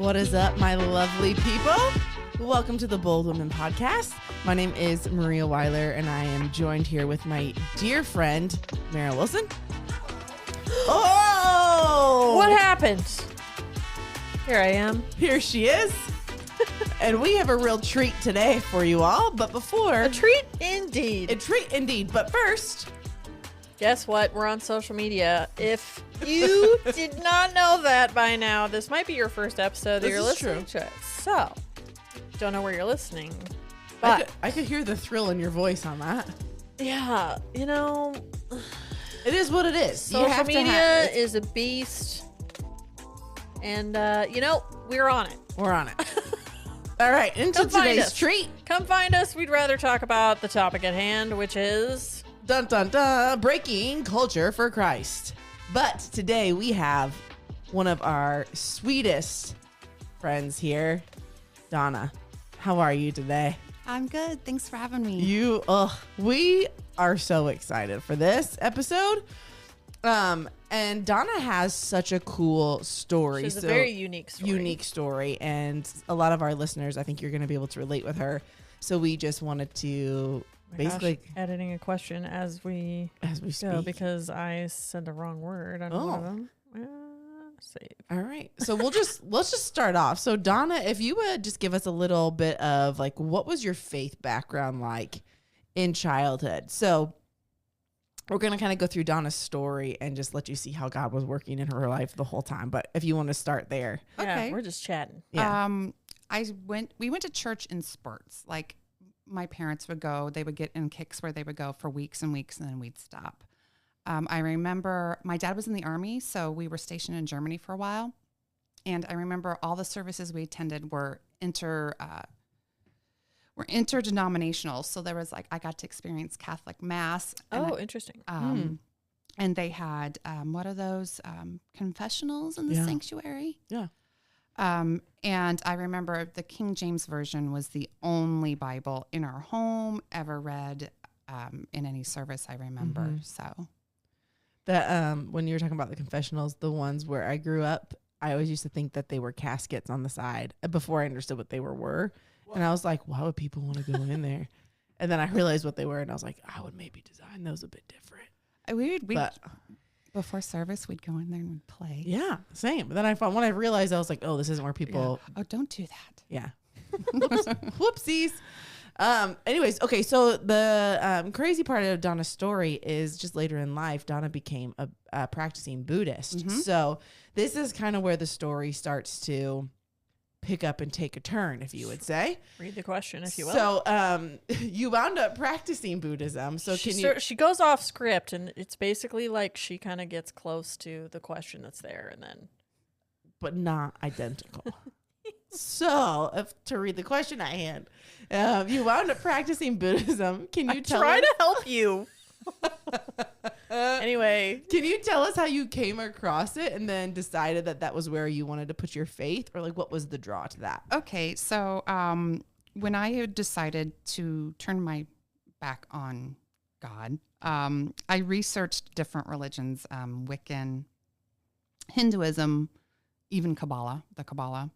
What is up, my lovely people? Welcome to the Bold Women Podcast. My name is Maria Weiler, and I am joined here with my dear friend, Maryl Wilson. Oh! What happened? Here I am. Here she is. And we have a real treat today for you all. But before... A treat indeed. A treat indeed. But first... Guess what? We're on social media. If you did not know that by now, this might be your first episode that you're listening to it. So, don't know where you're listening. But I could hear the thrill in your voice on that. Yeah, you know... It is what it is. Social media is a beast. And, we're on it. We're on it. All right, into today's treat. Come find us. We'd rather talk about the topic at hand, which is... Dun, dun, dun, breaking culture for Christ. But today we have one of our sweetest friends here, Dawna. How are you today? I'm good. Thanks for having me. We are so excited for this episode. And Dawna has such a cool story. She's a very unique story. And a lot of our listeners, I think you're going to be able to relate with her. So we just wanted to editing a question as we speak, because I said the wrong word on one of them. Save. All right. So let's just start off. So Dawna, if you would just give us a little bit of like, what was your faith background like in childhood? So we're going to kind of go through Dawna's story and just let you see how God was working in her life the whole time. But if you want to start there. Okay. Yeah, we're just chatting. Yeah. We went to church in spurts. Like my parents would go, they would get in kicks where they would go for weeks and weeks and then we'd stop. I remember my dad was in the Army, so we were stationed in Germany for a while. And I remember all the services we attended were interdenominational. So there was I got to experience Catholic Mass. Interesting. And they had, what are those, confessionals in the sanctuary? Yeah. And I remember the King James Version was the only Bible in our home ever read in any service I remember. Mm-hmm. So that when you were talking about the confessionals, the ones where I grew up, I always used to think that they were caskets on the side before I understood what they were. And I was like, why would people want to go in there? And then I realized what they were, and I was like, I would maybe design those a bit different. Before service, we'd go in there and we'd play. Yeah, same. But then when I realized, I was like, oh, this isn't where people... Yeah. Oh, don't do that. Yeah. Whoopsies. Anyways, okay, so the crazy part of Dawna's story is just later in life, Dawna became a practicing Buddhist. Mm-hmm. So this is kind of where the story starts to pick up and take a turn, if you would say. Read the question, if you will. So you wound up practicing Buddhism. So she goes off script, and it's basically like she kind of gets close to the question that's there, and then... But not identical. So, to read the question at hand, you wound up practicing Buddhism. Can you try to help you? Anyway, can you tell us how you came across it and then decided that was where you wanted to put your faith, or like what was the draw to that? Okay, so when I had decided to turn my back on God, I researched different religions, Wiccan, Hinduism, even the Kabbalah.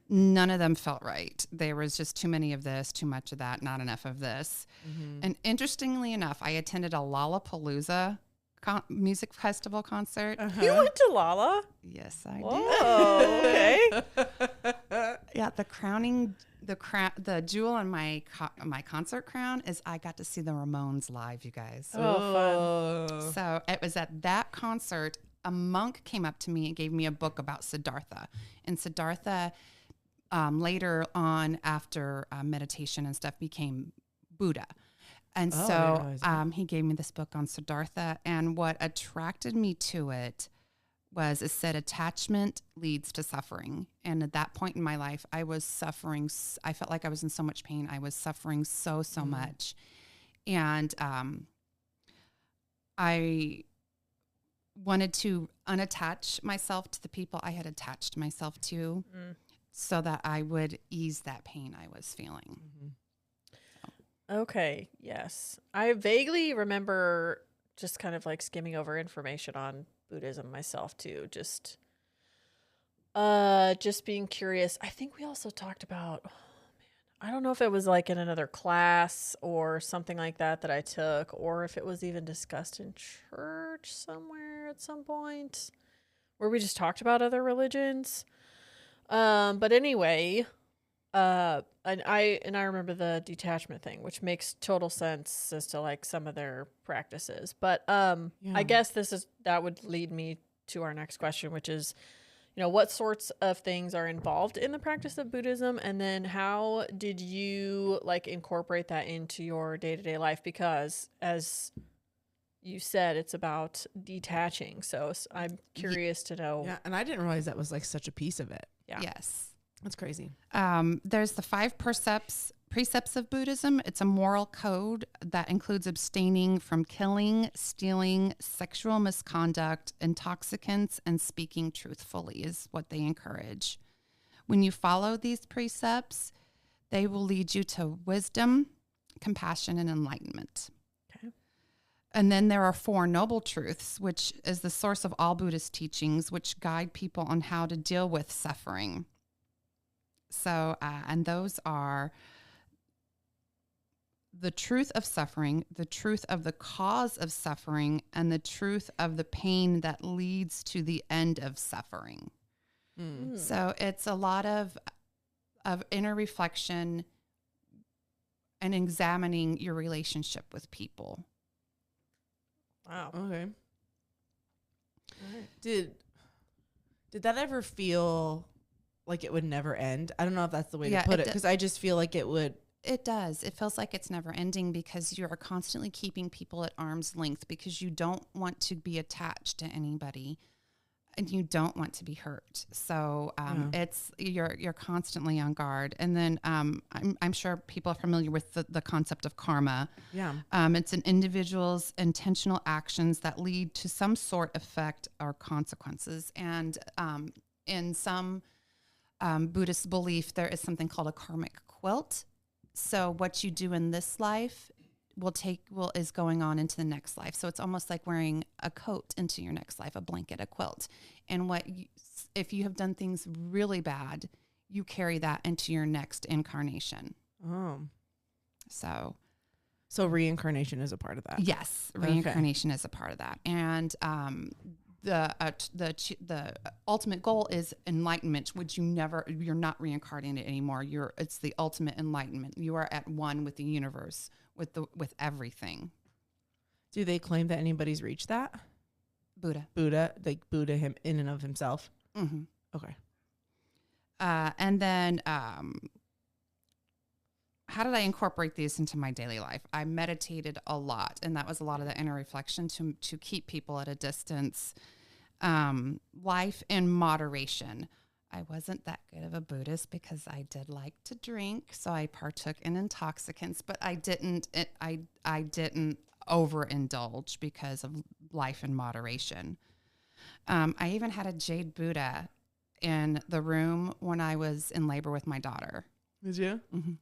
None of them felt right. There was just too many of this, too much of that, not enough of this. Mm-hmm. And interestingly enough, I attended a Lollapalooza music festival concert. Uh-huh. You went to Lolla? Yes, I did. Oh, okay. Yeah, the jewel in my concert crown is I got to see the Ramones live, you guys. Oh, fun. So it was at that concert, a monk came up to me and gave me a book about Siddhartha. And Siddhartha... later on, after meditation and stuff, became Buddha. And he gave me this book on Siddhartha. And what attracted me to it was it said attachment leads to suffering. And at that point in my life, I was suffering. I felt like I was in so much pain. I was suffering so much. And I wanted to unattach myself to the people I had attached myself to. So that I would ease that pain I was feeling. Mm-hmm. Okay, yes. I vaguely remember just kind of like skimming over information on Buddhism myself too. Just Just being curious. I think we also talked about, I don't know if it was like in another class or something like that I took, or if it was even discussed in church somewhere at some point where we just talked about other religions. But anyway, and I remember the detachment thing, which makes total sense as to like some of their practices. But I guess that would lead me to our next question, which is, what sorts of things are involved in the practice of Buddhism? And then how did you like incorporate that into your day-to-day life? Because as you said, it's about detaching. So I'm curious to know. Yeah. And I didn't realize that was like such a piece of it. Yeah. Yes. That's crazy. There's the 5 precepts of Buddhism. It's a moral code that includes abstaining from killing, stealing, sexual misconduct, intoxicants, and speaking truthfully is what they encourage. When you follow these precepts, they will lead you to wisdom, compassion, and enlightenment. Okay. And then there are 4 noble truths, which is the source of all Buddhist teachings, which guide people on how to deal with suffering. So, and those are the truth of suffering, the truth of the cause of suffering, and the truth of the pain that leads to the end of suffering. So it's a lot of inner reflection and examining your relationship with people. Wow. Okay. All right. Did that ever feel like it would never end? I don't know if that's the way to put it, because I just feel like it would. It does. It feels like it's never ending because you are constantly keeping people at arm's length because you don't want to be attached to anybody and you don't want to be hurt. So it's you're constantly on guard. And then I'm sure people are familiar with the concept of karma. Yeah. It's an individual's intentional actions that lead to some sort of effect or consequences. And in some Buddhist belief, there is something called a karmic quilt. So what you do in this life is going on into the next life. So it's almost like wearing a coat into your next life, a blanket, a quilt. And if you have done things really bad, you carry that into your next incarnation. Oh. So reincarnation is a part of that. Yes, reincarnation is a part of that. And the ultimate goal is enlightenment, which you're not reincarnated anymore. It's the ultimate enlightenment. You are at one with the universe, with everything. Do they claim that anybody's reached that? Buddha, like Buddha him in and of himself. Mm-hmm. Okay. And then, how did I incorporate these into my daily life? I meditated a lot, and that was a lot of the inner reflection to keep people at a distance. Life in moderation. I wasn't that good of a Buddhist because I did like to drink, so I partook in intoxicants, but I didn't overindulge because of life in moderation. I even had a jade Buddha in the room when I was in labor with my daughter. Did you? Mm-hmm.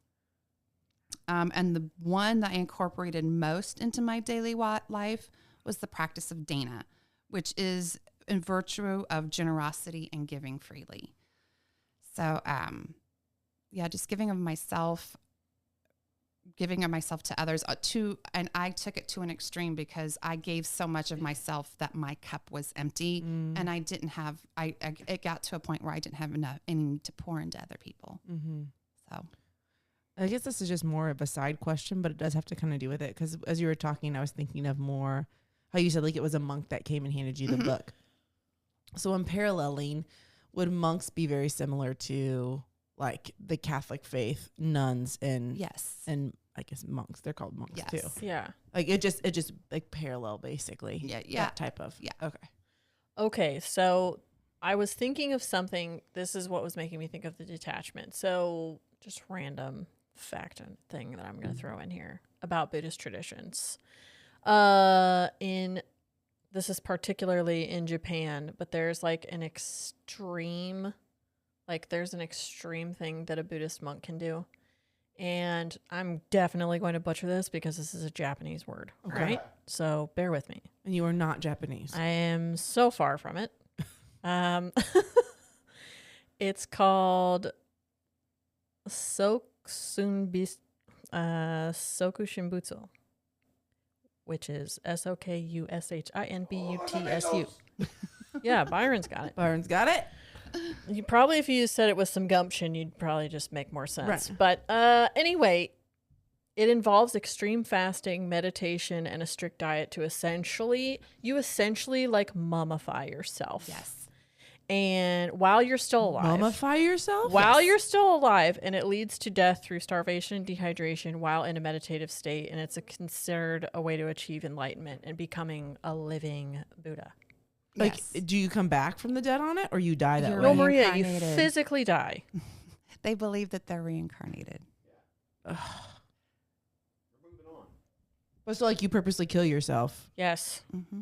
And the one that I incorporated most into my daily life was the practice of Dawna, which is in virtue of generosity and giving freely. So, just giving of myself to others and I took it to an extreme because I gave so much of myself that my cup was empty and I didn't have, it got to a point where I didn't have any to pour into other people. Mm-hmm. So I guess this is just more of a side question, but it does have to kind of do with it. Cause as you were talking, I was thinking of more how you said like it was a monk that came and handed you the book. So in paralleling, would monks be very similar to like the Catholic faith, nuns and and I guess monks? They're called monks too. Yeah. Like it just like parallel basically. Yeah. That type of. Yeah. Okay. Okay. So I was thinking of something. This is what was making me think of the detachment. So just random fact and thing that I'm going to throw in here about Buddhist traditions. This is particularly in Japan, but there's an extreme thing that a Buddhist monk can do. And I'm definitely going to butcher this because this is a Japanese word, right? So bear with me. And you are not Japanese. I am so far from it. It's called Sokushinbutsu, which is Sokushinbutsu. Yeah, Byron's got it. Byron's got it. You probably, if you said it with some gumption, you'd probably just make more sense. Right. But anyway, it involves extreme fasting, meditation, and a strict diet to essentially like mummify yourself. Yes. And while you're still alive. Mummify yourself? While you're still alive, and it leads to death through starvation and dehydration while in a meditative state, and it's considered a way to achieve enlightenment and becoming a living Buddha. Like, Yes. do you come back from the dead on it, or you die that You're way? No, Maria, you Reincarnated. physically die. They believe that they're reincarnated. But so, like, you purposely kill yourself, Yes. Mm-hmm.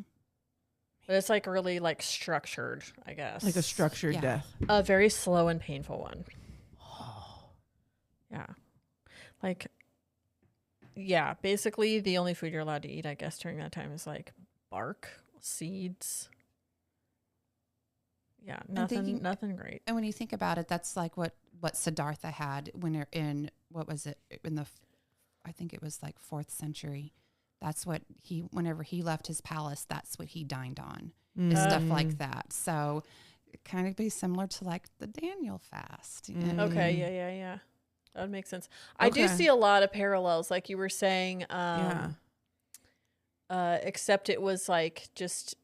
But it's like really like structured, I guess. like a structured Yeah. death. A very slow and painful one. Yeah. Like, yeah, basically the only food you're allowed to eat, I guess, during that time is like bark, seeds. Yeah, nothing great. And when you think about it, that's like what Siddhartha had when they're in, what was it, I think it was like 4th century. That's what whenever he left his palace, that's what he dined on, is stuff like that. So it kind of be similar to like the Daniel fast. You know? Okay, yeah. That would make sense. I do Okay. see a lot of parallels, like you were saying, Yeah. except it was like just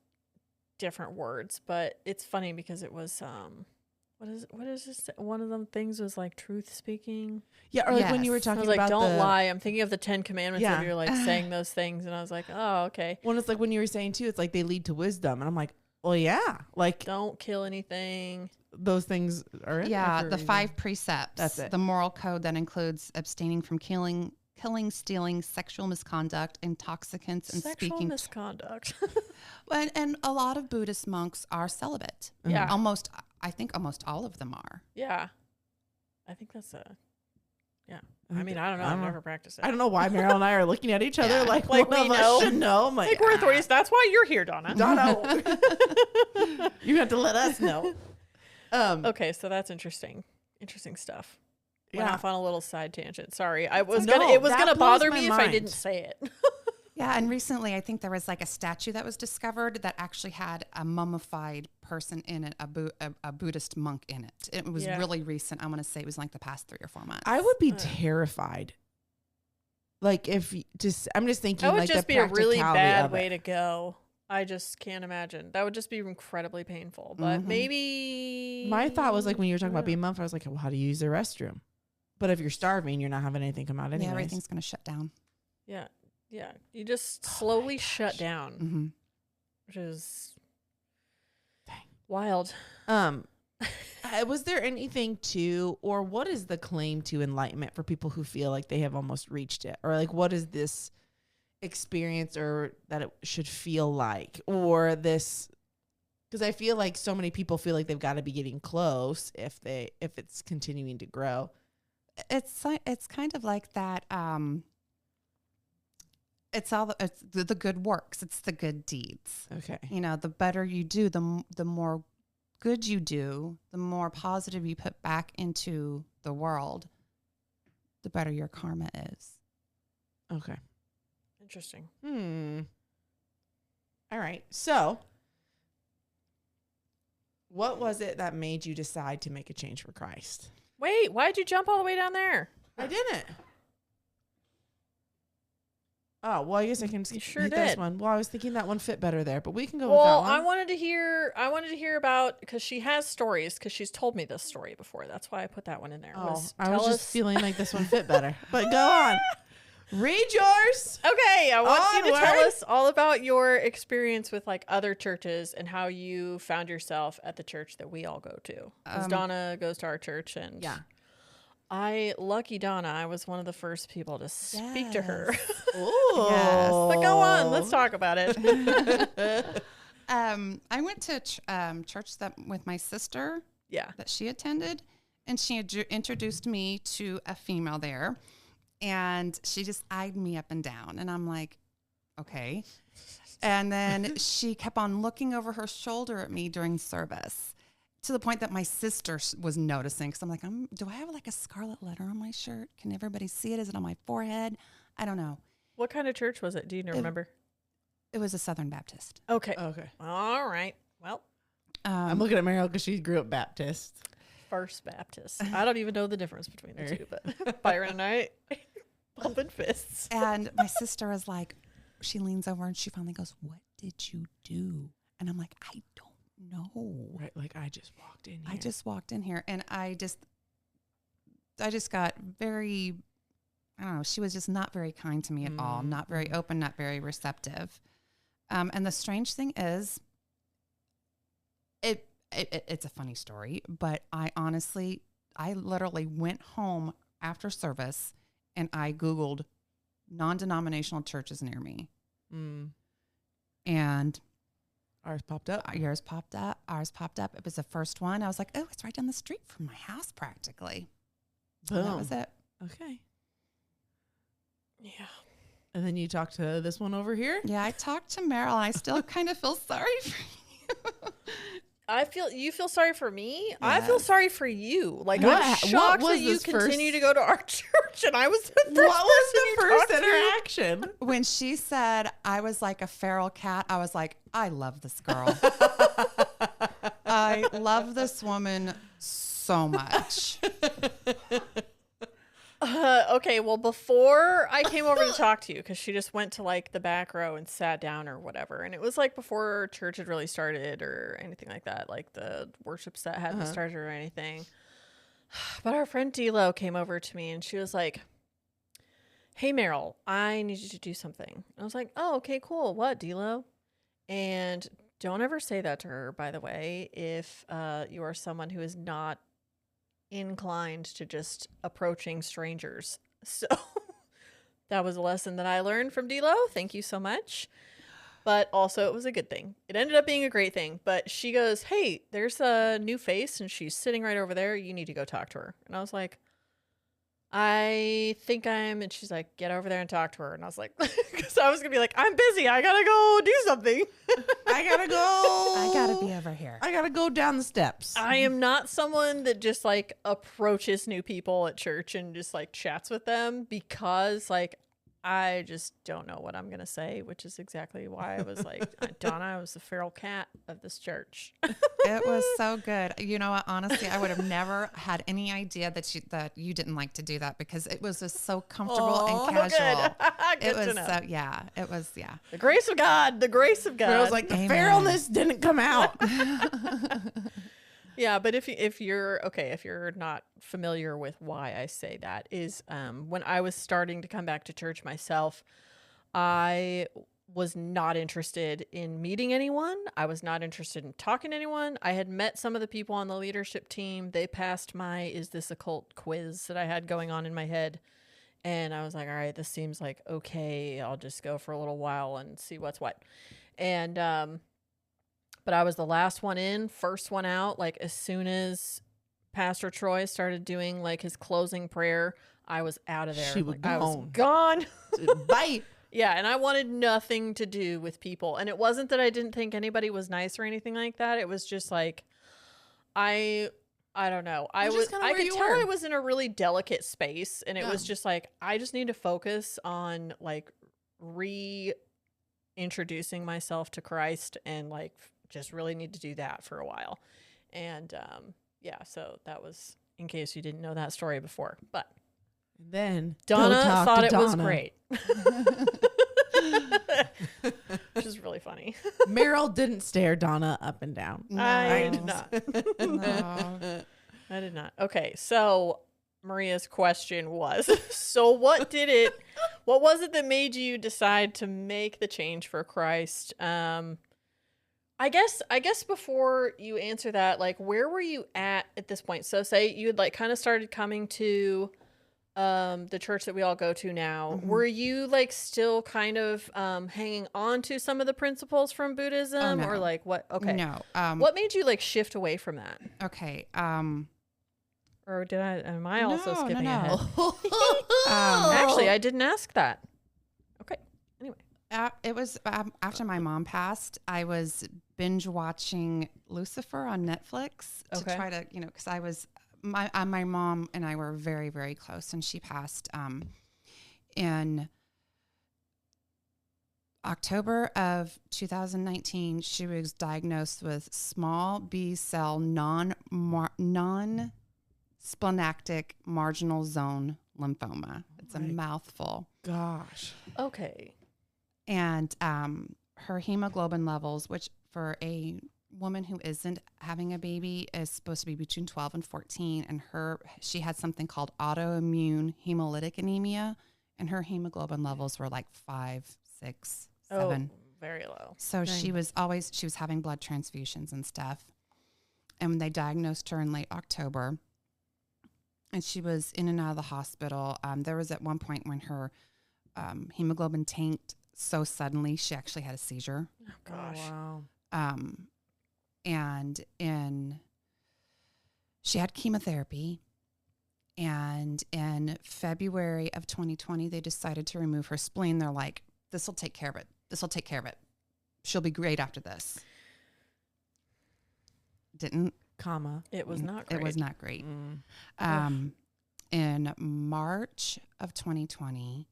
different words. But it's funny because it was what is this? One of them things was like truth speaking. Yeah, or like when you were Yes. I talking was like, about don't lie. I'm thinking of the 10 Commandments Yeah. of you're like saying those things, and I was like, oh, okay. Well, it's like when you were saying too, it's like they lead to wisdom, and I'm like, well, yeah, like Don't kill anything. those things are in Yeah, there for a the reason. 5 precepts. That's it. The moral code that includes abstaining from killing, stealing, sexual misconduct, intoxicants, and Sexual speaking. misconduct. And a lot of Buddhist monks are celibate. Yeah. I think almost all of them are. Yeah. I think that's yeah. I mean, I don't know. I I've don't know. never practiced it. I don't know why Meryl and I are looking at each other Yeah. like Like one we of us know. should know. I'm like, Like we're authorities. That's why you're here, Dawna. Dawna. You have to let us know. Okay, so that's interesting. Interesting stuff. Went Yeah. off on a little side tangent. Sorry. I was No, gonna it was that gonna blows bother my me if I mind. didn't say it. Yeah, and recently I think there was like a statue that was discovered that actually had a mummified person in it, a Buddhist monk in it. It was Yeah. really recent. I want to say it was like the past 3 or 4 months. I would be terrified. Like if I'm just thinking That would like just the be a really practicality bad of way it. to go. I just can't imagine. That would just be incredibly painful. But maybe My thought was like when you were talking about being mummified, I was like, well, how do you use the restroom? But if you're starving, you're not having anything come out anyway. Yeah, everything's going to shut down. Yeah. Yeah. You just slowly shut down. Mm-hmm. Which is Dang. wild. Was there anything to, or what is the claim to enlightenment for people who feel like they have almost reached it? Or like, what is this experience or that it should feel like? Or this, because I feel like so many people feel like they've got to be getting close if it's continuing to grow. It's kind of like that. It's the good works. It's the good deeds. Okay. You know, the better you do, the more good you do, the more positive you put back into the world, the better your karma is. Okay. Interesting. All right. So, what was it that made you decide to make a change for Christ? Wait, why'd you jump all the way down there? I didn't. Oh, well, I guess I can You sure hit this did. one. Well, I was thinking that one fit better there, but we can go with Well, that one. I wanted to hear about, because she has stories, because she's told me this story before. That's why I put that one in there. I tell was just us- feeling like this one fit better. But go on. Read yours. Okay, I want you to tell Onward. us all about your experience with like other churches and how you found yourself at the church that we all go to. Because Dawna goes to our church, and Yeah. lucky Dawna, I was one of the first people to speak to her. Ooh. Yes. But go on, let's talk about it. I went to church with my sister Yeah. that she attended, and she introduced me to a female there, and she just eyed me up and down, and I'm like, okay. And then she kept on looking over her shoulder at me during service to the point that my sister was noticing, because I'm like, do I have like a scarlet letter on my shirt? Can everybody see it? Is it on my forehead? I don't know. What kind of church was it? Do you remember? It was a Southern Baptist. Okay. Okay. All right. Well, I'm looking at Maryl because she grew up Baptist. First Baptist. I don't even know the difference between the two, but Byron and I bumping fists. And my sister is like, she leans over and she finally goes, "What did you do?" And I'm like, "I don't know." Right, like I just walked in here. I just walked in here, and I just got very, I don't know, she was just not very kind to me at all, not very open, not very receptive. And the strange thing is, it's a funny story, but I literally went home after service and I Googled non-denominational churches near me. And ours popped up. Ours popped up. It was the first one. I was like, oh, it's right down the street from my house practically. Boom. And that was it. Okay. Yeah. And then you talked to this one over here? Yeah, I talked to Maryl. I still kind of feel sorry for you. You feel sorry for me? Yes. I feel sorry for you. Like, What- I'm what shocked was that you this continue first- to go to our church, and I was the first What was person the you first talked to. interaction? When she said I was like a feral cat, I was like, I love this girl. I love this woman so much. Okay, well, before I came over to talk to you, because she just went to like the back row and sat down or whatever, and it was like before church had really started or anything like that, like the worship set hadn't started or anything. But our friend D'Lo came over to me and she was like, "Hey Maryl, I need you to do something." And I was like, "Oh, okay, cool. What, D'Lo?" And don't ever say that to her, by the way, if you are someone who is not inclined to just approaching strangers. So that was a lesson that I learned from D'Lo. Thank you so much. But also it was a good thing. It ended up being a great thing. But she goes, "Hey, there's a new face and she's sitting right over there. You need to go talk to her." And I was like, and she's like, "Get over there and talk to her." And I was like, because I was going to be like, "I'm busy. I got to go do something." I gotta go. I gotta be over here. I gotta go down the steps. I am not someone that just like approaches new people at church and just like chats with them, because like I just don't know what I'm going to say, which is exactly why I was like, Dawna, I was the feral cat of this church. It was so good. You know what? Honestly, I would have never had any idea that you didn't like to do that, because it was just so comfortable and casual. Good It was to know. so, yeah. It was, yeah. The grace of God. The grace of God. Girls like the Amen. feralness didn't come out. Yeah, but if you're not familiar with why I say that, is when I was starting to come back to church myself, I was not interested in meeting anyone. I was not interested in talking to anyone. I had met some of the people on the leadership team. They passed my "Is this a cult?" quiz that I had going on in my head. And I was like, all right, this seems like okay. I'll just go for a little while and see what's what. And but I was the last one in, first one out. Like as soon as Pastor Troy started doing like his closing prayer, I was out of there. She was Like, I was gone. gone. Bye. Yeah, and I wanted nothing to do with people. And it wasn't that I didn't think anybody was nice or anything like that. It was just like I don't know. I could tell I was in a really delicate space, and it was just like I just need to focus on like reintroducing myself to Christ, and like just really need to do that for a while. And yeah, so that was in case you didn't know that story before. But then Dawna thought it was great. Which is really funny. Meryl didn't stare Dawna up and down. No. I did not. No. I did not. Okay, so Maria's question was, so what was it that made you decide to make the change for Christ? I guess before you answer that, like, where were you at this point? So say you had like kind of started coming to the church that we all go to now. Mm-hmm. Were you like still kind of hanging on to some of the principles from Buddhism, no. or like what? Okay. No. What made you like shift away from that? Okay. Or am I also skipping no. ahead? Um, Actually, I didn't ask that. Okay. Anyway. It was after my mom passed. I was binge watching Lucifer on Netflix to try to, because I was my mom and I were very, very close, and she passed in October of 2019. She was diagnosed with small B cell non-splenectic marginal zone lymphoma. It's a mouthful. Gosh. Okay. And her hemoglobin levels, which for a woman who isn't having a baby is supposed to be between 12 and 14, and she had something called autoimmune hemolytic anemia, and her hemoglobin levels were like 5, 6, 7. Oh, very low. So she was having blood transfusions and stuff. And when they diagnosed her in late October, and she was in and out of the hospital, there was at one point when her hemoglobin tanked so suddenly, she actually had a seizure. Oh, gosh. Oh, wow. And she had chemotherapy. And in February of 2020, they decided to remove her spleen. They're like, this will take care of it. This will take care of it. She'll be great after this. Didn't. It was not great. It was not great. In March of 2020,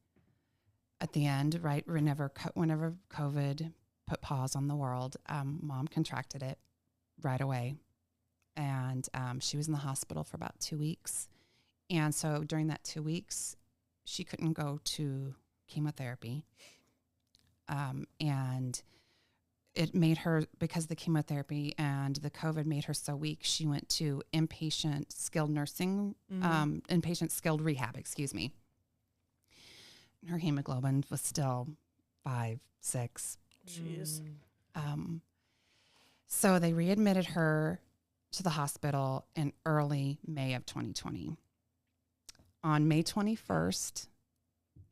at the end, right, whenever COVID put pause on the world, Mom contracted it right away. And she was in the hospital for about 2 weeks. And so during that 2 weeks, she couldn't go to chemotherapy. And it made her, because the chemotherapy and the COVID made her so weak, she went to inpatient skilled rehab, excuse me. Her hemoglobin was still 5, 6. Jeez. So they readmitted her to the hospital in early May of 2020. On May 21st,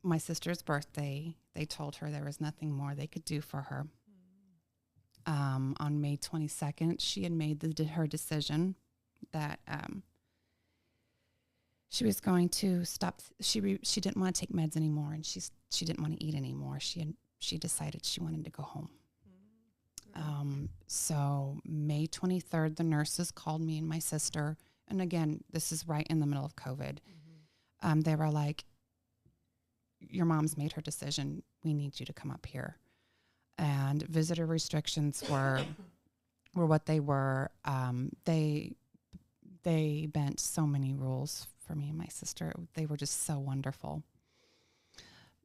my sister's birthday, they told her there was nothing more they could do for her. On May 22nd, she had made her decision that she was going to stop. She didn't want to take meds anymore, and she didn't want to eat anymore. She decided she wanted to go home. So May 23rd, the nurses called me and my sister, and again, this is right in the middle of COVID. They were like, "Your mom's made her decision. We need you to come up here." And visitor restrictions were what they were. They bent so many rules for me and my sister. They were just so wonderful.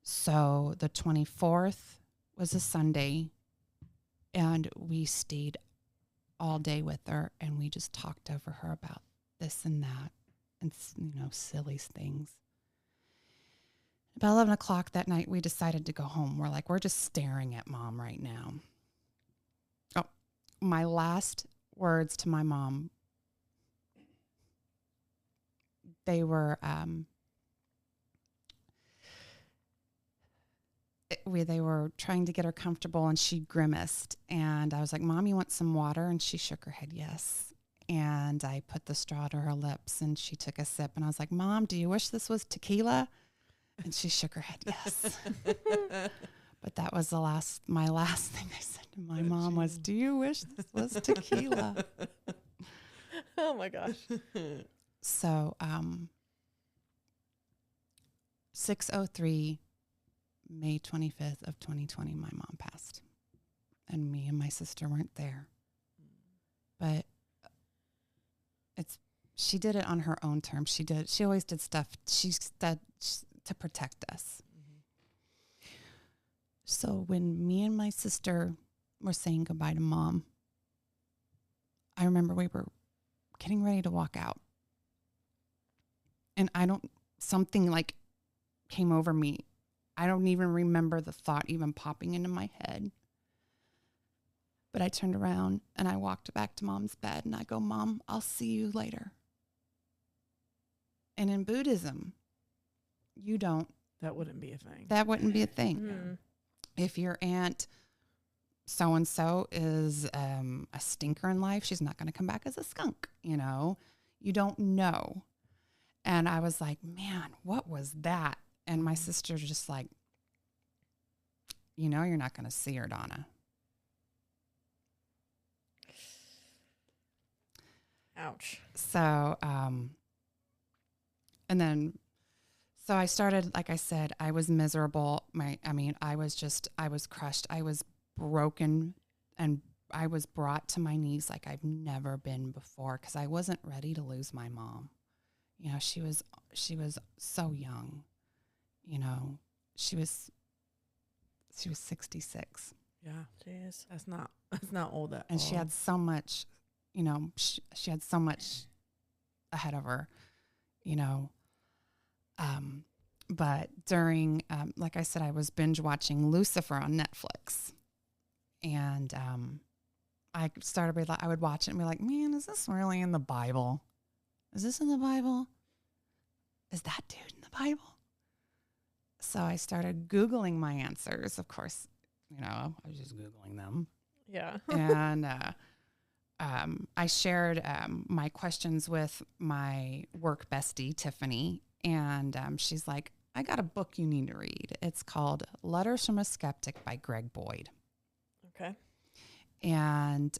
So the 24th was a Sunday, and we stayed all day with her, and we just talked over her about this and that, and silly things. About 11 o'clock that night, we decided to go home. We're like, we're just staring at Mom right now. Oh, my last words to my mom, they were, they were trying to get her comfortable, and she grimaced. And I was like, "Mom, you want some water?" And she shook her head, yes. And I put the straw to her lips, and she took a sip. And I was like, "Mom, do you wish this was tequila?" And she shook her head, yes. But that was my last thing I said to my mom was, "Do you wish this was tequila?" Oh my gosh. So 6:03, May 25th of 2020, my mom passed. And me and my sister weren't there. But she did it on her own terms. She always did stuff to protect us. So when me and my sister were saying goodbye to Mom, I remember we were getting ready to walk out. And something like came over me. I don't even remember the thought even popping into my head. But I turned around and I walked back to Mom's bed and I go, "Mom, I'll see you later." And in Buddhism, that wouldn't be a thing. That wouldn't be a thing. If your aunt so-and-so is a stinker in life, she's not going to come back as a skunk, You don't know. And I was like, man, what was that? And my sister just like, you know, you're not going to see her, Dawna. Ouch. So, and then, so I started, like I said, I was miserable. I was crushed. I was broken, and I was brought to my knees like I've never been before, because I wasn't ready to lose my mom. You know, she was so young. You know, she was 66. Yeah. Jeez. That's not old at all. And she had so much, you know, she had so much ahead of her, you know. But during, like I said, I was binge watching Lucifer on Netflix. And I would watch it and be like, man, is this really in the Bible? Is this in the Bible? Is that dude in the Bible? So I started Googling my answers. Of course, you know, I was just Googling them. Yeah. And I shared my questions with my work bestie, Tiffany. And she's like, I got a book you need to read. It's called Letters from a Skeptic by Greg Boyd. Okay. And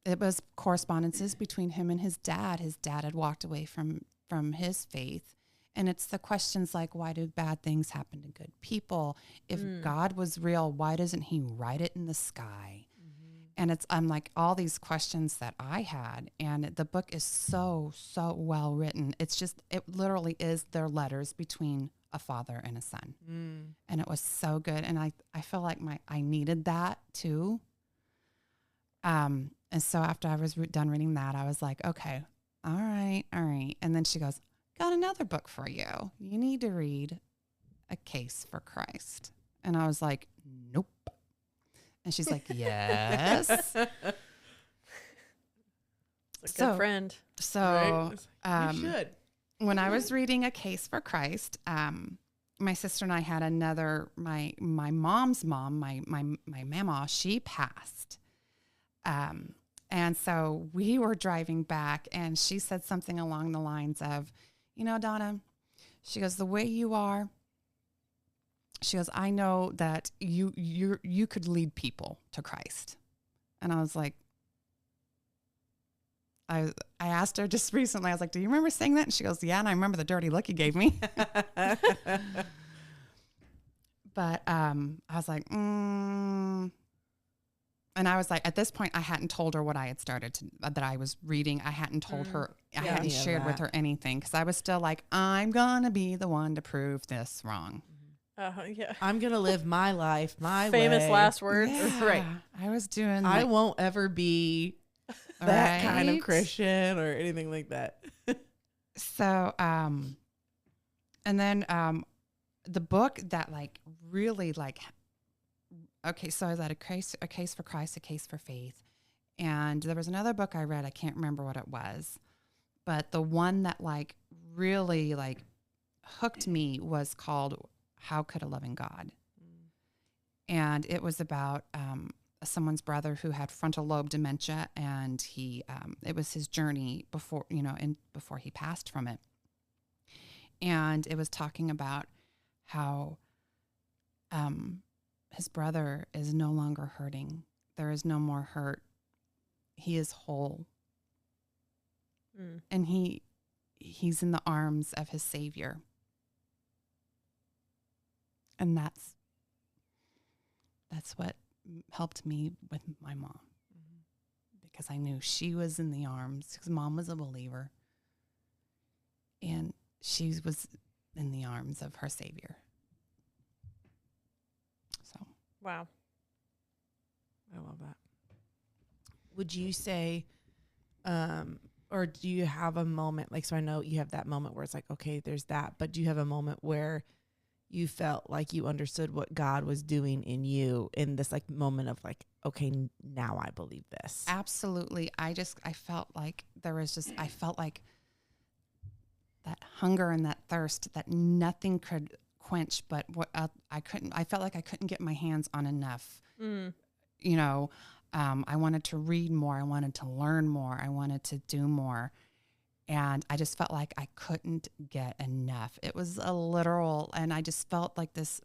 it was correspondences between him and his dad. His dad had walked away from his faith. And it's the questions like, why do bad things happen to good people? If God was real, why doesn't he write it in the sky? Mm-hmm. And I'm like, all these questions that I had. And the book is so, so well written. It literally is their letters between a father and a son. And it was so good. And I feel like I needed that too. And so after I was done reading that, I was like, okay, all right. And then she goes, got another book for you. You need to read A Case for Christ. And I was like, nope. And she's like, yes. It's a good friend. So right? You should. When I was reading A Case for Christ, my sister and I had my mom's mom, my mama, she passed. And so we were driving back, and she said something along the lines of, you know, Dawna, she goes, the way you are, she goes, I know that you could lead people to Christ. And I was like, I asked her just recently, I was like, do you remember saying that? And she goes, yeah. And I remember the dirty look you gave me. But I was like, And I was like, at this point, I hadn't told her what I had started that I was reading. I hadn't told her, I hadn't shared with her anything, because I was still like, I'm going to be the one to prove this wrong. Yeah. I'm going to live my life, my Famous way. last words. Yeah, Right. I was doing I won't ever be that kind of Right? Christian or anything like that. So, and then the book that like really like, okay, so I was at a case for Christ, A Case for Faith. And there was another book I read, I can't remember what it was, but the one that like really like hooked me was called How Could a Loving God? And it was about someone's brother who had frontal lobe dementia, and he it was his journey before he passed from it. And it was talking about how his brother is no longer hurting. There is no more hurt. He is whole. And he's in the arms of his Savior. And that's what helped me with my mom. Because I knew she was in the arms, because Mom was a believer. And she was in the arms of her Savior. So. Wow. I love that. Would you say, or do you have a moment, like, so I know you have that moment where it's like, okay, there's that, but do you have a moment where you felt like you understood what God was doing in you in this like moment of like, okay, now I believe this? Absolutely. I felt like I felt like that hunger and that thirst that nothing could quench, but what I felt like I couldn't get my hands on enough. You know, I wanted to read more. I wanted to learn more. I wanted to do more. And I just felt like I couldn't get enough. It was a literal, and I just felt like this,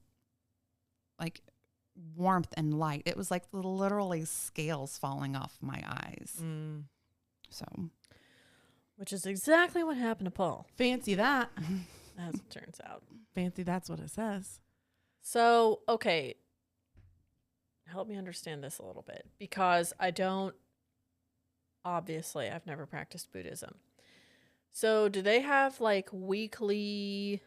like warmth and light. It was like literally scales falling off my eyes. So, which is exactly what happened to Paul, Fancy that. as it turns out. Fancy, that's what it says. So, okay, help me understand this a little bit, because obviously, I've never practiced Buddhism. So do they have like weekly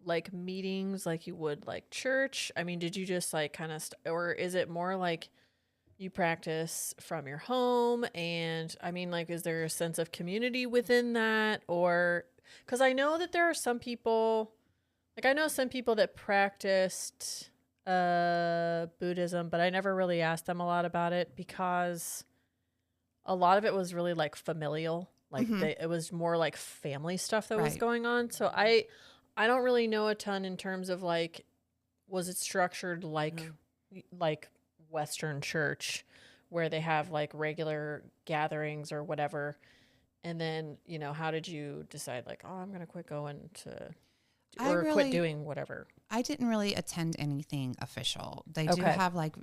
like meetings like you would like church? I mean, did you just like kind of, or is it more like you practice from your home? And I mean, like, is there a sense of community within that? Or, because I know that there are some people, like I know some people that practiced Buddhism, but I never really asked them a lot about it because a lot of it was really like familial. Like it was more like family stuff that was going on. So I don't really know a ton in terms of like, was it structured like Western church where they have like regular gatherings or whatever? And then, you know, how did you decide like, oh, I'm going to quit going to, or quit doing whatever? I didn't really attend anything official. They do have like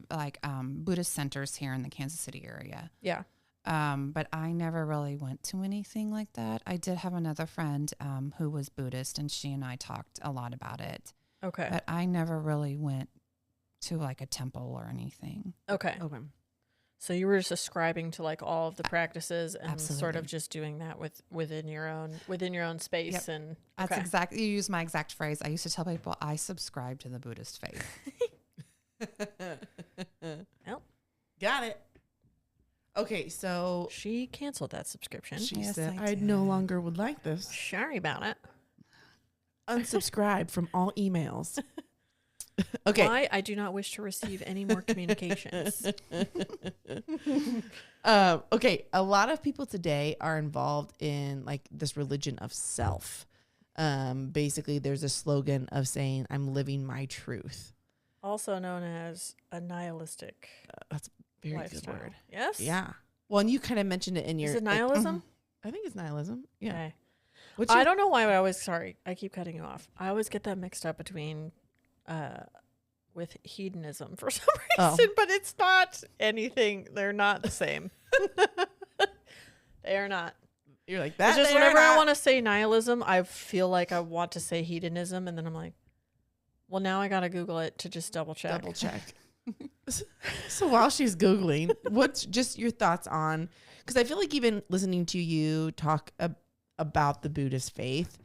Buddhist centers here in the Kansas City area. Yeah. But I never really went to anything like that. I did have another friend who was Buddhist, and she and I talked a lot about it. Okay. But I never really went to like a temple or anything. Okay. So you were just ascribing to like all of the practices and sort of just doing that within your own space. Yep. And that's exactly, you use my exact phrase. I used to tell people I subscribe to the Buddhist faith. Well, got it. Okay, so she canceled that subscription. She said, I no longer would like this. Sorry about it. Unsubscribe from all emails. Okay. Why? I do not wish to receive any more communications. Okay, a lot of people today are involved in like this religion of self. Basically, there's a slogan of saying, I'm living my truth. Also known as a nihilistic that's very lifestyle. Good word. Yes? Yeah. Well, and you kind of mentioned it in your... Is it nihilism? I think it's nihilism. Yeah. Okay. I don't know why I always... Sorry, I keep cutting you off. I always get that mixed up between... with hedonism for some reason, but it's not anything. They're not the same. They are not. You're like that. It's just whenever I want to say nihilism, I feel like I want to say hedonism, and then I'm like, well, now I got to Google it to just double check. So while she's Googling, what's just your thoughts on, because I feel like even listening to you talk about the Buddhist faith,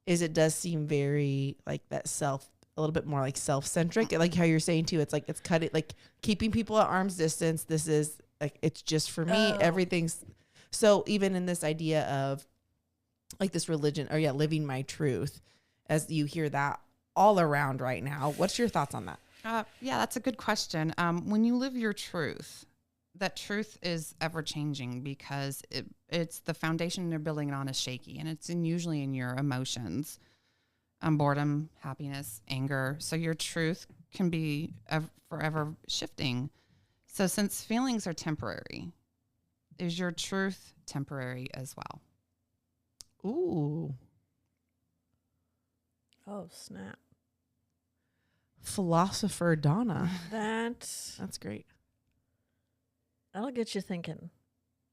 it does seem very like that a little bit more like self-centric, like how you're saying too, it's like, it's like keeping people at arm's distance. This is like, it's just for me, everything's. So even in this idea of like this religion or living my truth, as you hear that all around right now, what's your thoughts on that? Yeah, that's a good question. When you live your truth, that truth is ever changing because it's the foundation they're building it on is shaky, and it's usually in your emotions, boredom, happiness, anger. So your truth can be forever shifting. So since feelings are temporary, is your truth temporary as well? Ooh. Oh, snap. Philosopher Dawna. That's great. That'll get you thinking.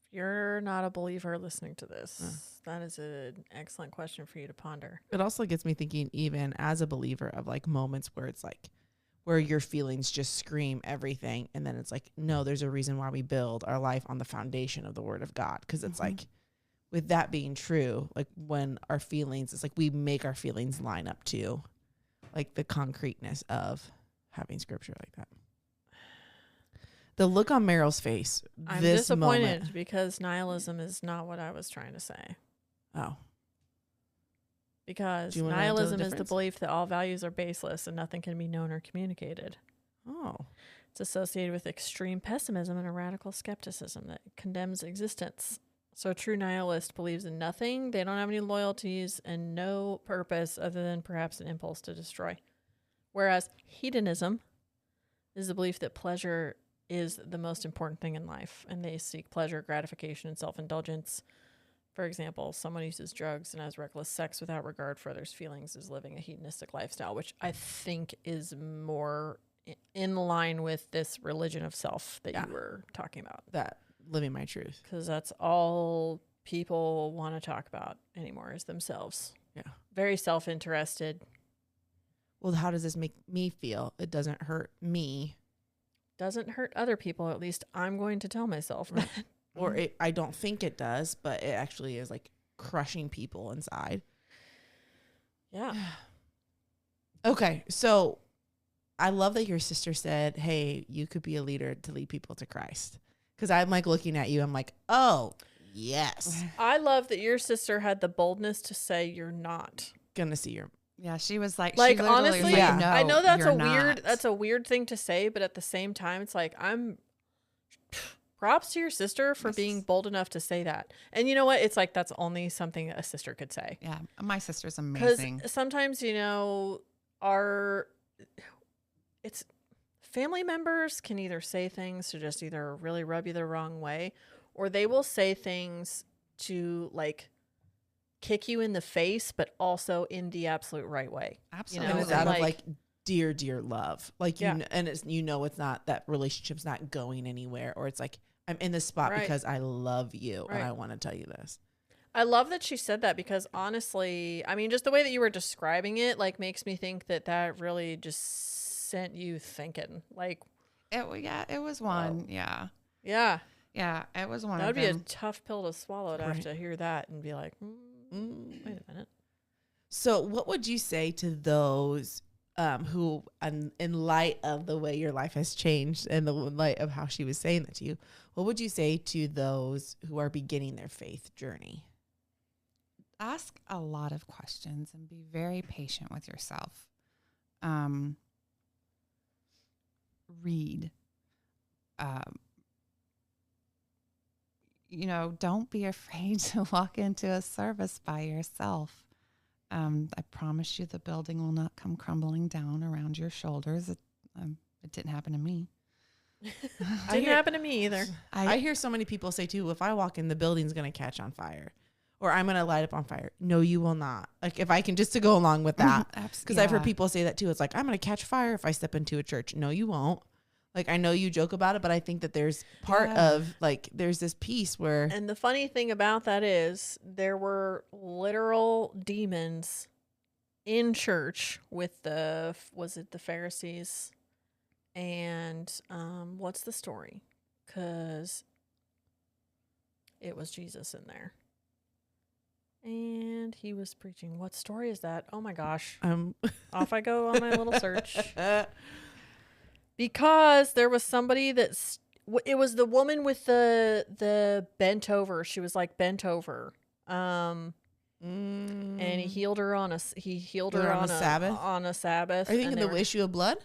If you're not a believer listening to this, that is an excellent question for you to ponder. It also gets me thinking, even as a believer, of like moments where it's like, where your feelings just scream everything. And then it's like, no, there's a reason why we build our life on the foundation of the Word of God. Because it's like, with that being true, like when our feelings, it's like we make our feelings line up to like the concreteness of having scripture like that. The look on Meryl's face. I'm disappointed because nihilism is not what I was trying to say. Oh. Because nihilism is the belief that all values are baseless and nothing can be known or communicated. Oh. It's associated with extreme pessimism and a radical skepticism that condemns existence. So a true nihilist believes in nothing. They don't have any loyalties and no purpose other than perhaps an impulse to destroy. Whereas hedonism is the belief that pleasure is the most important thing in life, and they seek pleasure, gratification, and self-indulgence. For example, someone uses drugs and has reckless sex without regard for others' feelings is living a hedonistic lifestyle, which I think is more in line with this religion of self that you were talking about. That living my truth. Because that's all people want to talk about anymore is themselves. Yeah. Very self-interested. Well, how does this make me feel? It doesn't hurt me. Doesn't hurt other people. At least I'm going to tell myself that. Or I don't think it does, but it actually is like crushing people inside. Yeah. Okay. So I love that your sister said, hey, you could be a leader to lead people to Christ. Because I'm like looking at you. I'm like, oh, yes. I love that your sister had the boldness to say you're not. Gonna see your... Yeah, she was like, Like, she literally honestly, was like, no, I know that's you're not. a weird thing to say, but at the same time, it's like, props to your sister for being bold enough to say that. And you know what? It's like, that's only something a sister could say. Yeah, my sister's Because amazing. sometimes, it's family members can either say things to just either really rub you the wrong way, or they will say things to like kick you in the face, but also in the absolute right way. Absolutely. And it's out of like dear, dear love. Like, Yeah. and it's, it's not, that relationship's not going anywhere. Or it's like, I'm in this spot Right. because I love you. Right. And I want to tell you this. I love that she said that because honestly, I mean, just the way that you were describing it, like, makes me think that really just sent you thinking. Like, It was one. Yeah. yeah, It was one that would of be a them. tough pill to swallow to have to hear that and be like, wait a minute. So what would you say to those who, in light of the way your life has changed and the light of how she was saying that to you, what would you say to those who are beginning their faith journey? Ask a lot of questions and be very patient with yourself. Read. Don't be afraid to walk into a service by yourself. I promise you the building will not come crumbling down around your shoulders. It didn't happen to me. Didn't happen to me either. I hear so many people say too, if I walk in, the building's going to catch on fire or I'm going to light up on fire. No, you will not. Like if I can just to go along with that, because I've heard people say that too. It's like, I'm going to catch fire if I step into a church. No, you won't. Like, I know you joke about it, but I think that there's part of like, there's this piece where. And the funny thing about that is there were literal demons in church with was it the Pharisees? And what's the story? Because it was Jesus in there. And he was preaching. What story is that? Oh my gosh. Off I go on my little search. Because there was somebody it was the woman with the bent over. She was like bent over. And he healed her on a Sabbath. On a Sabbath. Are you thinking the issue of blood?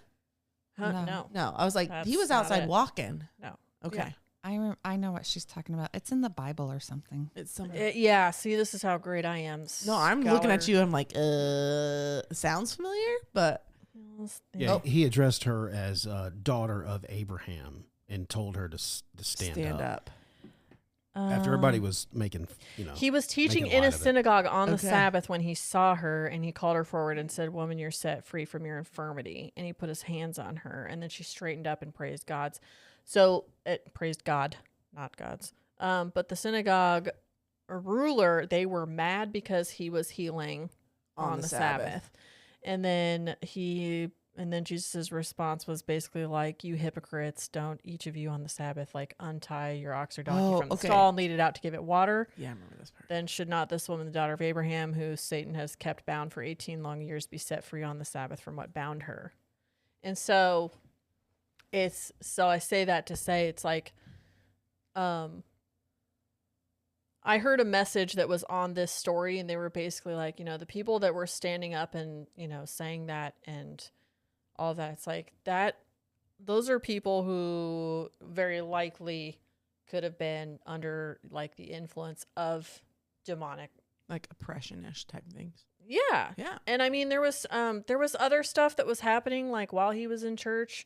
Huh? No. No, I was like, That's he was not outside it. walking. No. Okay. Yeah. I know what she's talking about. It's in the Bible or something. It's somewhere. Yeah. See, this is how great I am. No, I'm looking at you. I'm like, sounds familiar, but. Yeah, he addressed her as daughter of Abraham and told her to stand up. After everybody was making, he was teaching making in a light of it. synagogue on the Sabbath when he saw her, and he called her forward and said, "Woman, you're set free from your infirmity." And he put his hands on her, and then she straightened up and praised God. So it praised God, not God's. But the synagogue ruler, they were mad because he was healing on the Sabbath. And then Jesus' response was basically like, "You hypocrites, don't each of you on the Sabbath like untie your ox or donkey from the stall and lead it out to give it water? Yeah, I remember this part. Then should not this woman, the daughter of Abraham, who Satan has kept bound for 18 long years, be set free on the Sabbath from what bound her?" And so I say that to say it's like, I heard a message that was on this story, and they were basically like, the people that were standing up and, saying that and all that. It's like those are people who very likely could have been under like the influence of demonic, like oppression-ish type things. Yeah. Yeah. And I mean, there was other stuff that was happening like while he was in church.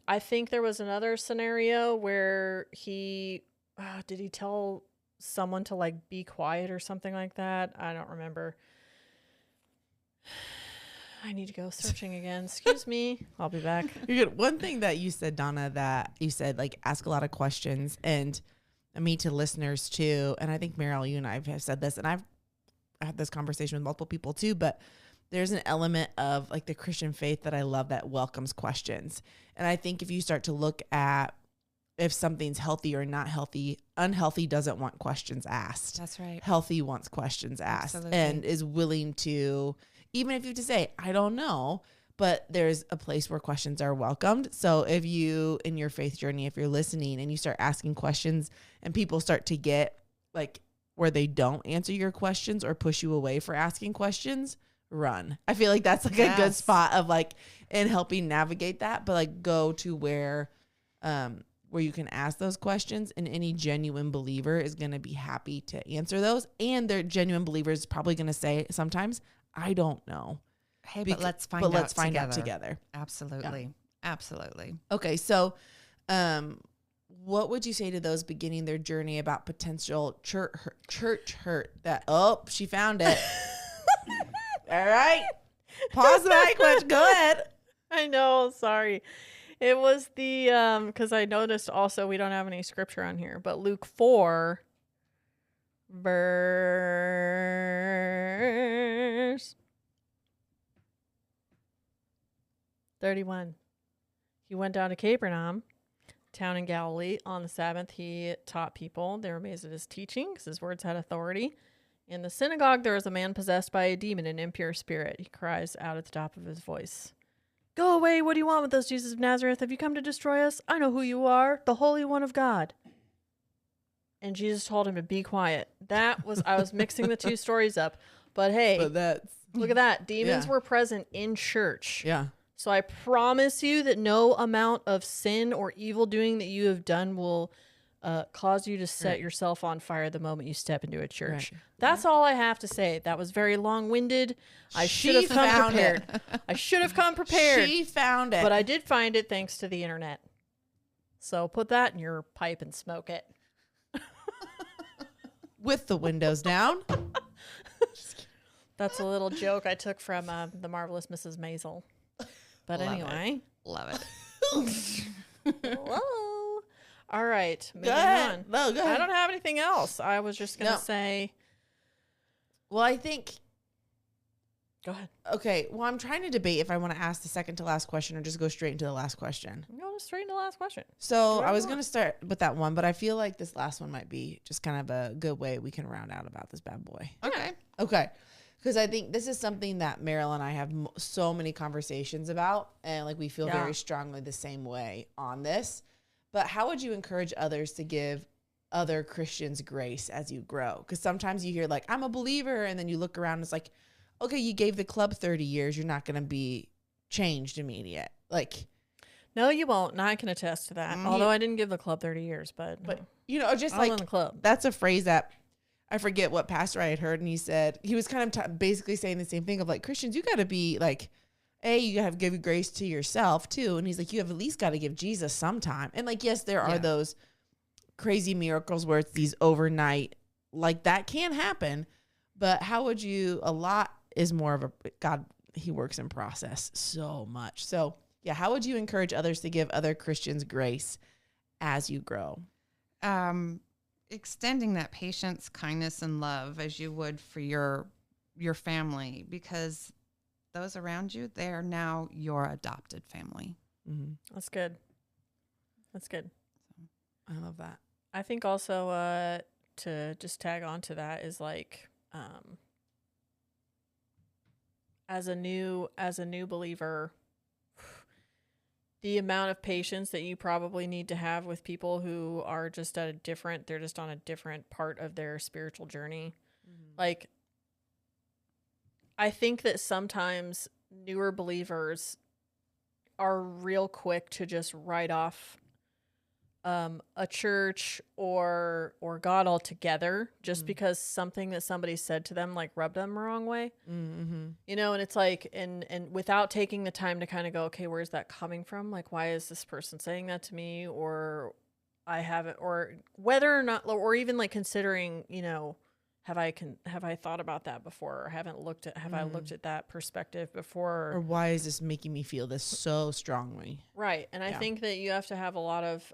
I think there was another scenario where did he tell someone to like be quiet or something like that? I don't remember. I need to go searching again. Excuse me. I'll be back. You're good. One thing that you said, Dawna, that you said, like, ask a lot of questions, and me to listeners too. And I think Maryl, you and I have said this, and I've had this conversation with multiple people too, but there's an element of like the Christian faith that I love that welcomes questions. And I think if you start to look at if something's healthy or not healthy, unhealthy doesn't want questions asked. That's right. Healthy wants questions asked. Absolutely. And is willing to, even if you have to say, I don't know, but there's a place where questions are welcomed. So if you, in your faith journey, if you're listening and you start asking questions and people start to get like where they don't answer your questions or push you away for asking questions, run. I feel like that's like a good spot of like in helping navigate that, but like go to where you can ask those questions, and any genuine believer is going to be happy to answer those. And their genuine believer is probably going to say sometimes, I don't know. Hey, but let's find out together. Absolutely. Yeah. Absolutely. Okay. So, what would you say to those beginning their journey about potential church hurt that, oh, she found it. All right. Pause the mic. Go ahead. I know. Sorry. It was the, because I noticed also we don't have any scripture on here, but Luke 4, verse 31. He went down to Capernaum, town in Galilee. On the Sabbath, he taught people. They were amazed at his teaching because his words had authority. In the synagogue, there was a man possessed by a demon, an impure spirit. He cries out at the top of his voice, "Go away, what do you want with us, Jesus of Nazareth? Have you come to destroy us? I know who you are, the Holy One of God." And Jesus told him to be quiet. That was, I was mixing the two stories up. But hey, look at that. Demons were present in church. Yeah. So I promise you that no amount of sin or evil doing that you have done will cause you to set yourself on fire the moment you step into a church. Right. That's all I have to say. That was very long-winded. I should have come prepared. I should have come prepared. She found it. But I did find it thanks to the internet. So put that in your pipe and smoke it. With the windows down. That's a little joke I took from The Marvelous Mrs. Maisel. But anyway. Love it. Whoa. All right. Moving on. No, go ahead. I don't have anything else. I was just going to say. Well, I think. Go ahead. Okay. Well, I'm trying to debate if I want to ask the second to last question or just go straight into the last question. I'm going straight into the last question. So I was going to start with that one, but I feel like this last one might be just kind of a good way we can round out about this bad boy. Okay. Because I think this is something that Maryl and I have so many conversations about, and like we feel very strongly the same way on this. But how would you encourage others to give other Christians grace as you grow? Because sometimes you hear like, I'm a believer, and then you look around and it's like, okay, you gave the club 30 years. You're not going to be changed immediate. Like, no, you won't. And I can attest to that. Although I didn't give the club 30 years, but you know, just like in the club. That's a phrase that I forget what pastor I had heard. And he said, he was kind of basically saying the same thing of like, Christians, you got to be like, you have to give grace to yourself too. And he's like, you have at least got to give Jesus some time. And like, yes, there are those crazy miracles where it's these overnight, like that can happen. But how would you, a lot is more of a, God, he works in process so much. So yeah, how would you encourage others to give other Christians grace as you grow? Extending that patience, kindness, and love as you would for your family, because those around you, they are now your adopted family. Mm-hmm. That's good. That's good. I love that. I think also to just tag on to that is like as a new believer, the amount of patience that you probably need to have with people who are just they're just on a different part of their spiritual journey. Mm-hmm. Like, I think that sometimes newer believers are real quick to just write off a church or God altogether just because something that somebody said to them like rubbed them the wrong way. Mm-hmm. You know, and it's like and without taking the time to kind of go, okay, where's that coming from? Like, why is this person saying that to me? Or I haven't, or whether or not, or even like considering, you know, have I thought about that before? Or have I looked at that perspective before? Or why is this making me feel this so strongly? Right. And I think that you have to have a lot of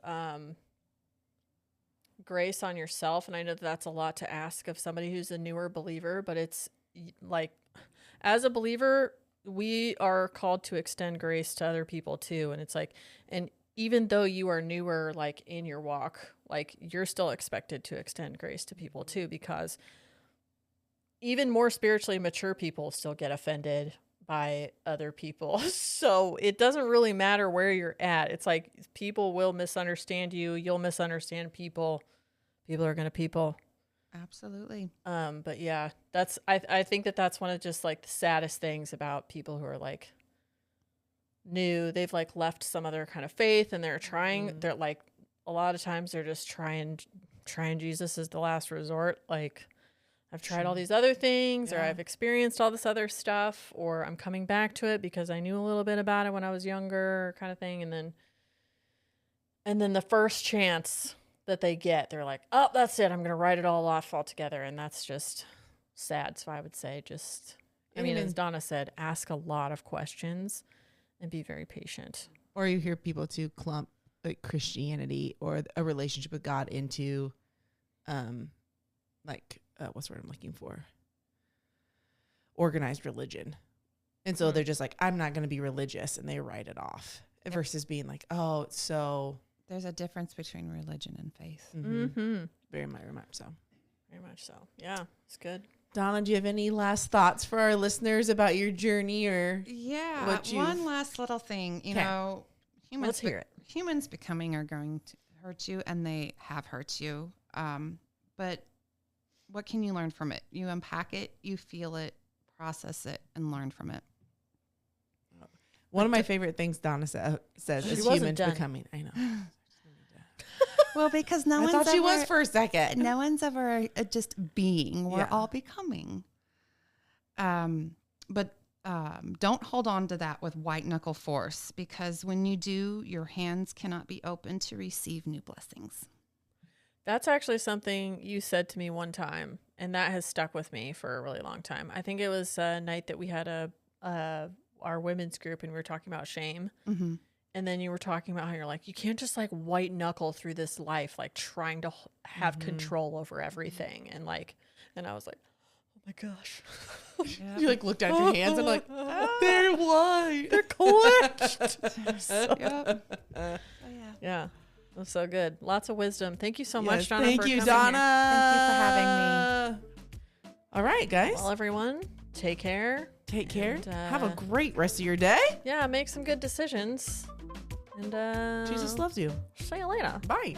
grace on yourself. And I know that's a lot to ask of somebody who's a newer believer, but it's like, as a believer, we are called to extend grace to other people too. And it's like, and even though you are newer, like in your walk, like you're still expected to extend grace to people too, because even more spiritually mature people still get offended by other people. So it doesn't really matter where you're at. It's like people will misunderstand you. You'll misunderstand people. People are going to people. Absolutely. But yeah, I think that's one of just like the saddest things about people who are like new. They've like left some other kind of faith and they're trying, they're like, a lot of times they're just trying Jesus as the last resort. Like, I've tried all these other things, or I've experienced all this other stuff, or I'm coming back to it because I knew a little bit about it when I was younger, kind of thing. And then the first chance that they get, they're like, oh, that's it. I'm going to write it all off altogether. And that's just sad. So I would say just, I mean, as Dawna said, ask a lot of questions and be very patient. Or you hear people to clump like Christianity or a relationship with God into, what's the word I'm looking for? Organized religion. And so they're just like, I'm not going to be religious, and they write it off versus being like, oh, it's so. There's a difference between religion and faith. Very much so. Very much so. Yeah, it's good. Dawna, do you have any last thoughts for our listeners about your journey or one last little thing, you know, Let's hear it. Humans becoming are going to hurt you, and they have hurt you. But what can you learn from it? You unpack it, you feel it, process it, and learn from it. One of my favorite things Dawna says is humans becoming. I know. Well, because I thought she was for a second. No one's ever just being. We're all becoming. But don't hold on to that with white knuckle force, because when you do, your hands cannot be open to receive new blessings. That's actually something you said to me one time, and that has stuck with me for a really long time. I think it was a night that we had our women's group, and we were talking about shame. Mm-hmm. And then you were talking about how you're like, you can't just like white knuckle through this life, like trying to have control over everything. And I was like, oh my gosh. You like looked at your hands and like, they're white. They're clenched. Yeah. It was so good. Lots of wisdom. Thank you so much, Dawna. Thank you, Dawna. Thank you for having me. All right, guys. Well, everyone, take care. Take care. And, have a great rest of your day. Yeah, make some good decisions. And Jesus loves you. See you later. Bye.